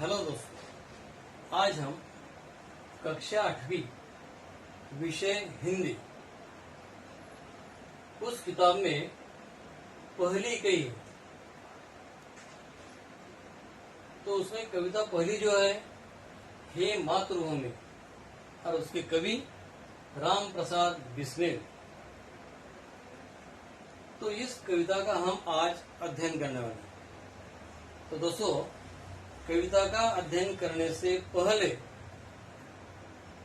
Hello दोस्तों, आज हम कक्षा 8वीं विषय हिंदी उस किताब में पहली कई है। तो उसमें कविता पहली जो है हे मातृभूमि और उसके कवि राम प्रसाद बिस्मिल। तो इस कविता का हम आज अध्ययन करने वाले हैं। तो दोस्तों, कविता का अध्ययन करने से पहले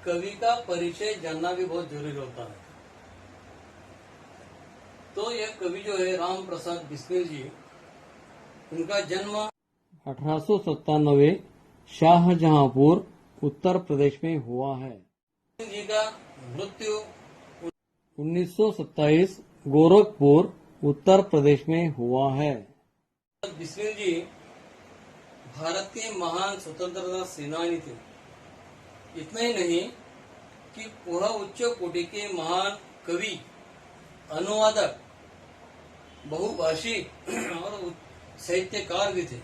कवि का परिचय जानना भी बहुत जरूरी होता है। तो यह कवि जो है राम प्रसाद बिस्मिल जी, उनका जन्म 1897 शाहजहांपुर उत्तर प्रदेश में हुआ है। जी का मृत्यु 1927 गोरखपुर उत्तर प्रदेश में हुआ है। बिस्मिल जी भारत के महान स्वतंत्रता सेनानी थे। इतना ही नहीं कि वह उच्च कोटि के महान कवि, अनुवादक, बहुभाषी और साहित्यकार भी थे।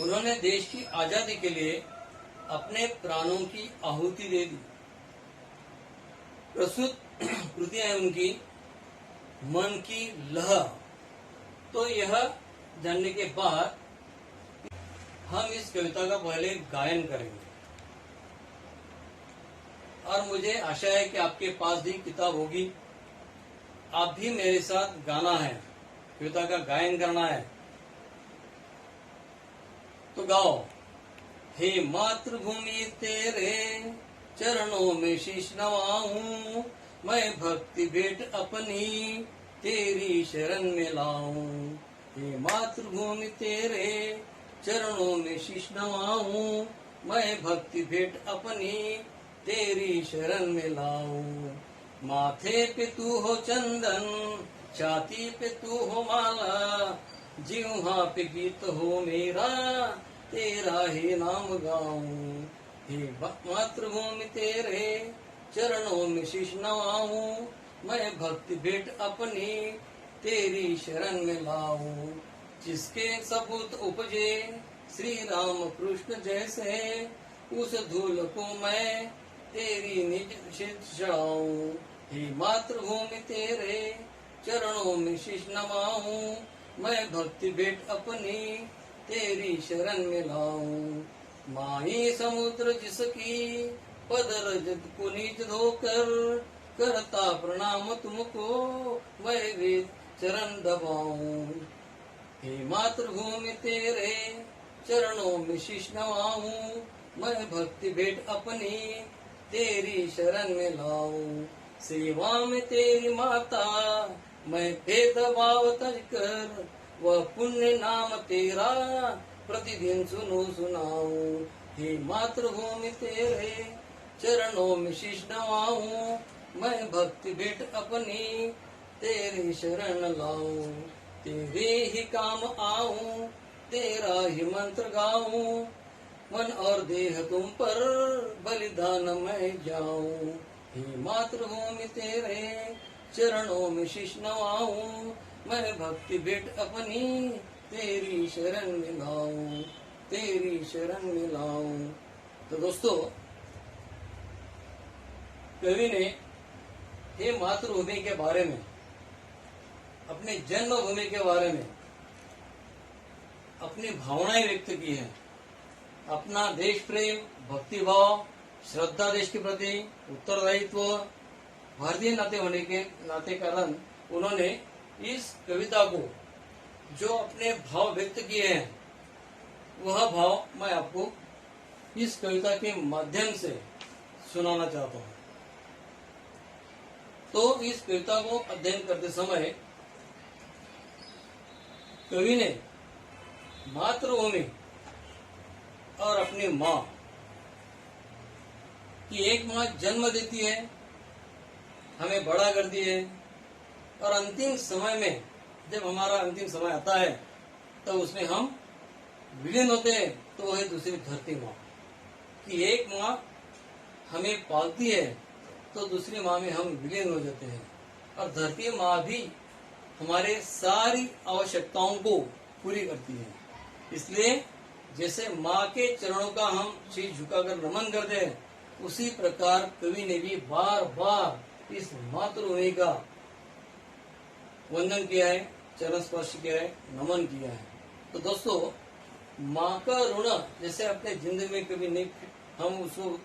उन्होंने देश की आजादी के लिए अपने प्राणों की आहुति दे दी। प्रस्तुत कृतियां हैं उनकी मन की लह। तो यह जानने के बाद हम इस कविता का पहले गायन करेंगे और मुझे आशा है कि आपके पास भी किताब होगी। आप भी मेरे साथ गाना है, कविता का गायन करना है। तो गाओ। हे मातृभूमि तेरे चरणों में शीश नवाऊं, मैं भक्ति भेंट अपनी तेरी शरण में लाऊं। हे मातृभूमि तेरे चरणों में शीश नवाऊं, मैं भक्ति भेंट अपनी तेरी शरण में लाऊं। माथे पे तू हो चंदन, छाती पे तू हो माला, जीवा पे गीत हो मेरा, तेरा ही नाम गाऊं। हे मातृभूमि तेरे चरणों में शीश नवाऊं, मैं भक्ति भेंट अपनी तेरी शरण में लाऊं। जिसके सपूत उपजे श्री राम कृष्ण जैसे, उस धूल को मैं तेरी निज शीश चढ़ाऊं। हे मातृभूमि तेरे चरणों में शीश नवाऊं, मैं भक्ति भेंट अपनी तेरी शरण में लाऊं। माही समुद्र जिसकी पदरज पुनीत धोकर, करता प्रणाम तुमको मैं वे चरण दबाऊं। हे मातृभूमि तेरे चरणों में शीश नवाऊं, मैं भक्ति भेंट अपनी तेरी शरण में लाऊं। सेवा में तेरी माता मैं भेदभाव तज कर, वह पुण्य नाम तेरा प्रतिदिन सुनो सुनाऊं। हे मातृभूमि तेरे चरणों में शीश नवाऊं, मैं भक्ति भेंट अपनी तेरी शरण लाऊं। तेरे ही काम आऊं, तेरा ही मंत्र गाऊं, मन और देह तुम पर बलिदान मैं जाऊं। हे मातृभूमि तेरे चरणों में शीश नवाऊं, मैं भक्ति भेंट अपनी तेरी शरण में लाऊं, तेरी शरण में लाऊं। तो दोस्तों, कवि ने हे मातृभूमि के बारे में, अपने जन्मभूमि के बारे में अपनी भावनाएं व्यक्त की हैं। अपना देश प्रेम, भक्ति भाव, श्रद्धा देश के प्रति, उत्तरदायित्व, भारतीय नाते होने के नाते कारण उन्होंने इस कविता को जो अपने भाव व्यक्त किए हैं, वह भाव मैं आपको इस कविता के माध्यम से सुनाना चाहता हूँ। तो इस कविता को अध्ययन करते समय कवि ने मातृभूमि और अपनी माँ की, एक माँ जन्म देती है, हमें बड़ा करती है, और अंतिम समय में जब हमारा अंतिम समय आता है तब उसमें हम विलीन होते हैं। तो वह है दूसरी धरती माँ कि एक माँ हमें पालती है तो दूसरी माँ में हम विलीन हो जाते हैं। और धरती माँ भी हमारे सारी आवश्यकताओं को पूरी करती है। इसलिए जैसे माँ के चरणों का हम शीश झुकाकर नमन करते हैं, उसी प्रकार कवि ने भी बार बार इस मातृभूमि का वंदन किया है, चरण स्पर्श किया है, नमन किया है। तो दोस्तों, माँ का ऋण जैसे अपने जिंदगी में कभी नहीं हम उसको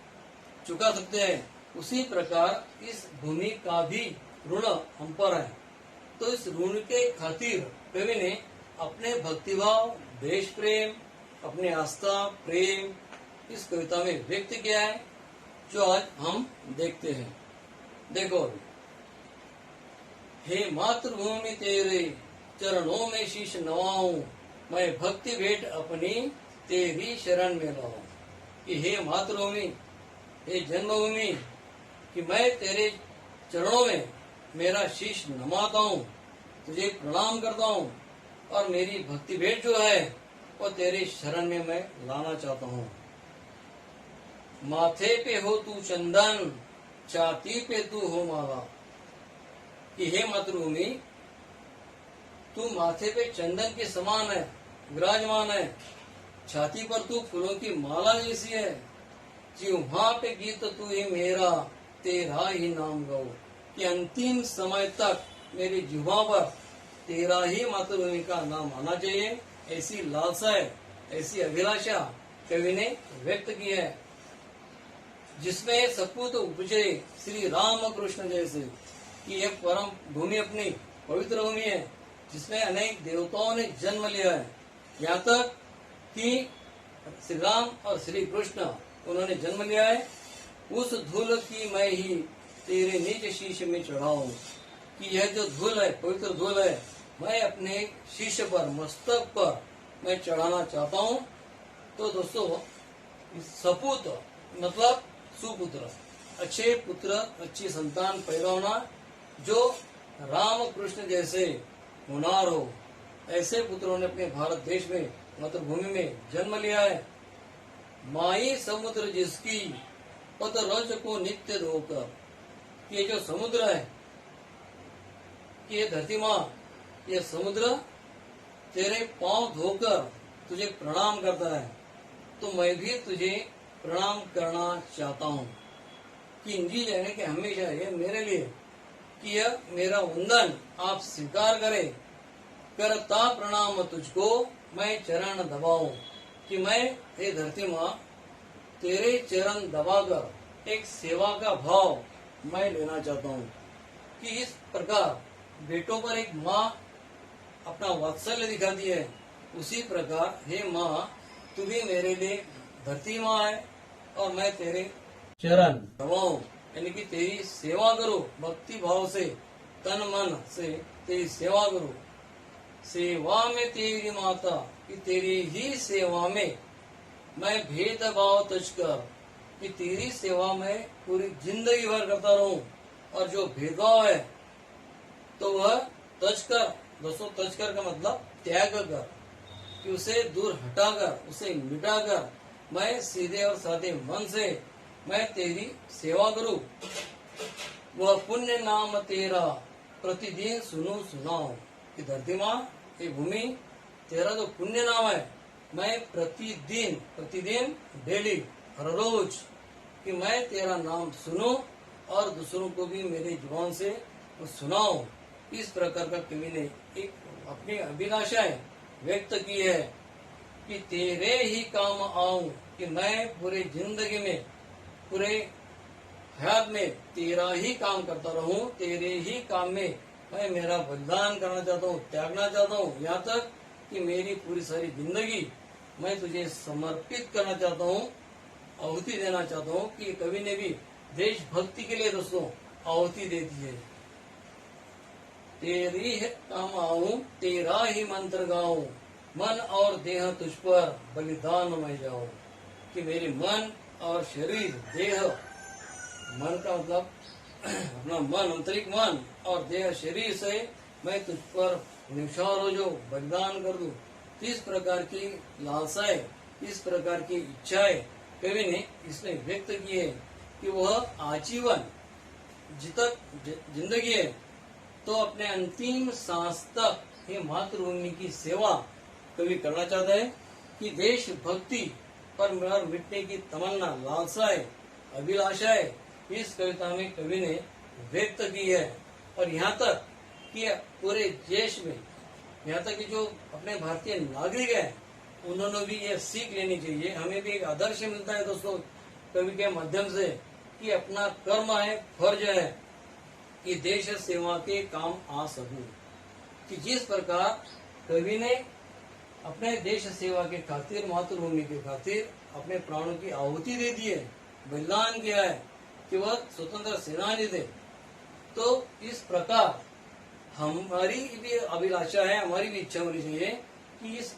चुका सकते हैं, उसी प्रकार इस भूमि का भी ऋण हम पर है। तो इस ऋण के खातिर कवि ने अपने भक्तिभाव, देश प्रेम, अपने आस्था, प्रेम इस कविता में व्यक्त किया है, जो आज हम देखते हैं। देखो, हे मातृभूमि तेरे चरणों में शीश नवाऊं, मैं भक्ति भेंट अपनी तेरी शरण में लाऊं। कि हे मातृभूमि, हे जन्मभूमि, कि मैं तेरे चरणों में मेरा शीश नमाता हूँ, तुझे प्रणाम करता हूँ, और मेरी भक्ति भेंट जो है वो तेरी शरण में मैं लाना चाहता हूँ। माथे पे हो तू चंदन, छाती पे तू हो माला। कि हे मातृभूमि, तू माथे पे चंदन के समान है, विराजमान है, छाती पर तू फूलों की माला जैसी है, जिह्वा पे गीत तू ही मेरा, तेरा ही नाम गाओ। कि अंतिम समय तक मेरी जिह्वा पर तेरा ही मातृभूमि का नाम आना चाहिए, ऐसी लालसा है, ऐसी अभिलाषा कवि ने व्यक्त की है। जिसमें सपूत उपजे श्री राम कृष्ण जैसे। कि यह परम भूमि अपनी पवित्र भूमि है, जिसमें अनेक देवताओं ने जन्म लिया है। यहाँ तक कि श्री राम और श्री कृष्ण उन्होंने जन्म लिया है। उस धूल की मैं ही तेरे नीच शीश में चढ़ाऊं। कि यह जो धूल है, पवित्र धूल है, मैं अपने शीश पर, मस्तक पर मैं चढ़ाना चाहता हूँ। तो दोस्तों, सपूत मतलब सुपुत्र, अच्छे पुत्र, अच्छी संतान पैदा होना, जो राम कृष्ण जैसे होनार हो, ऐसे पुत्रों ने अपने भारत देश में, मातृभूमि में जन्म लिया है। माई समुद्र जिसकी पत रज को नित्य धोकर। ये जो समुद्र है, ये धरती माँ, ये समुद्र तेरे पांव धोकर तुझे प्रणाम करता है, तो मैं भी तुझे प्रणाम करना चाहता हूँ। कि इंजी यानी कि हमेशा ये मेरे लिए कि यह मेरा वंदन आप स्वीकार करें, करता प्रणाम तुझको मैं चरण दबाऊं। कि मैं, हे धरती माँ, तेरे चरण दबाकर एक सेवा का भाव मैं लेना चाहता हूँ। कि इस प्रकार बेटों पर एक माँ अपना वात्सल्य दिखाती है, उसी प्रकार हे माँ, तू भी मेरे लिए धरती माँ है, और मैं तेरे चरण दबाऊं, यानी कि तेरी सेवा करो, भक्ति भाव से, तन मन से तेरी सेवा करो। सेवा में तेरी माता, कि तेरी ही सेवा में मैं भेदभाव तजकर, कि तेरी सेवा में पूरी जिंदगी भर करता रहूं, और जो भेदभाव है तो वह तजकर, दोस्तों तजकर का मतलब त्याग कर, कि उसे दूर हटाकर, उसे मिटाकर मैं सीधे और साधे मन से मैं तेरी सेवा करूं। वह पुण्य नाम तेरा प्रतिदिन सुनो सुनाओ। कि धरती माँ, ये भूमि, तेरा जो पुण्य नाम है, मैं प्रतिदिन डेली, हर रोज, कि मैं तेरा नाम सुनूं और दूसरों को भी मेरी जुबान से सुनाऊं। इस प्रकार का कवि ने एक अपनी अभिलाषाएं व्यक्त की है कि तेरे ही काम आऊं, कि मैं पूरे जिंदगी में, पूरे हयात में तेरा ही काम करता रहूं, तेरे ही काम में मैं मेरा बलिदान करना चाहता हूँ, त्यागना चाहता हूँ, यहाँ तक कि मेरी पूरी सारी जिंदगी मैं तुझे समर्पित करना चाहता हूँ, आहुति देना चाहता हूँ। कि कवि ने भी देशभक्ति के लिए दोस्तों आहुति दे दी है। तेरी काम आऊं, तेरा ही मंत्र गाऊं, मन और देह तुझ पर बलिदान मैं जाऊं। कि मेरे मन और शरीर, देह, मन का मतलब अपना मन, आंतरिक मन, और देह शरीर से मैं तुझ पर निशार हो जाऊं, बलिदान कर दूं। इस प्रकार की लालसाएं, इस प्रकार की इच्छाएं कवि ने इसमें व्यक्त की है कि वह आजीवन जितक जिंदगी है तो अपने अंतिम सांस तक ये मातृभूमि की सेवा कवि करना चाहता है। कि देशभक्ति पर मर मिटने की तमन्ना, लालसाएं, अभिलाषाएं इस कविता में कवि ने व्यक्त की है। और यहाँ तक कि पूरे देश में, यहाँ तक कि जो अपने भारतीय नागरिक हैं, उन्होंने भी ये सीख लेनी चाहिए। हमें भी एक आदर्श मिलता है दोस्तों कवि के माध्यम से कि अपना कर्म है, फर्ज है कि देश सेवा के काम आ सकूं। कि जिस प्रकार कवि ने अपने देश सेवा के खातिर, मातृभूमि के खातिर अपने प्राणों की आहुति दे दी है, बलिदान किया है कि वह स्वतंत्र सेनानी थे, तो इस प्रकार हमारी भी अभिलाषा है, हमारी भी इच्छा होनी चाहिए कि इस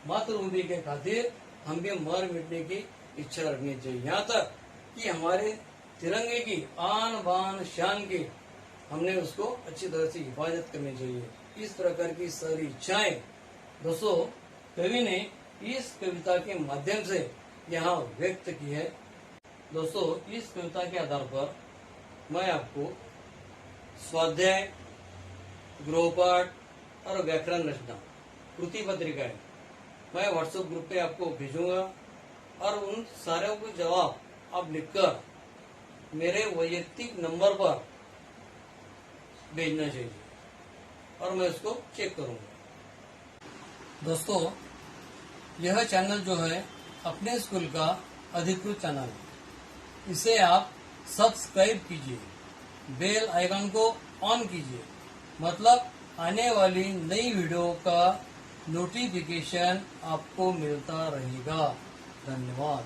मातृभूमि के खातिर हम भी मर मिटने की इच्छा रखनी चाहिए। यहाँ तक कि हमारे तिरंगे की आन बान शान की हमने उसको अच्छी तरह से हिफाजत करनी चाहिए। इस प्रकार की सारी इच्छाएं दोस्तों कवि ने इस कविता के माध्यम से यहाँ व्यक्त की है। दोस्तों इस कविता के आधार पर मैं आपको स्वाध्याय, गृहपाठ और व्याकरण रचना कृति पत्रिकाएं मैं व्हाट्सएप ग्रुप पे आपको भेजूंगा और उन सारों को जवाब आप लिखकर मेरे वैयक्तिक नंबर पर भेजना चाहिए और मैं उसको चेक करूंगा। दोस्तों यह चैनल जो है अपने स्कूल का अधिकृत चैनल है, इसे आप सब्सक्राइब कीजिए, बेल आइकन को ऑन कीजिए, मतलब आने वाली नई वीडियो का नोटिफिकेशन आपको मिलता रहेगा। धन्यवाद।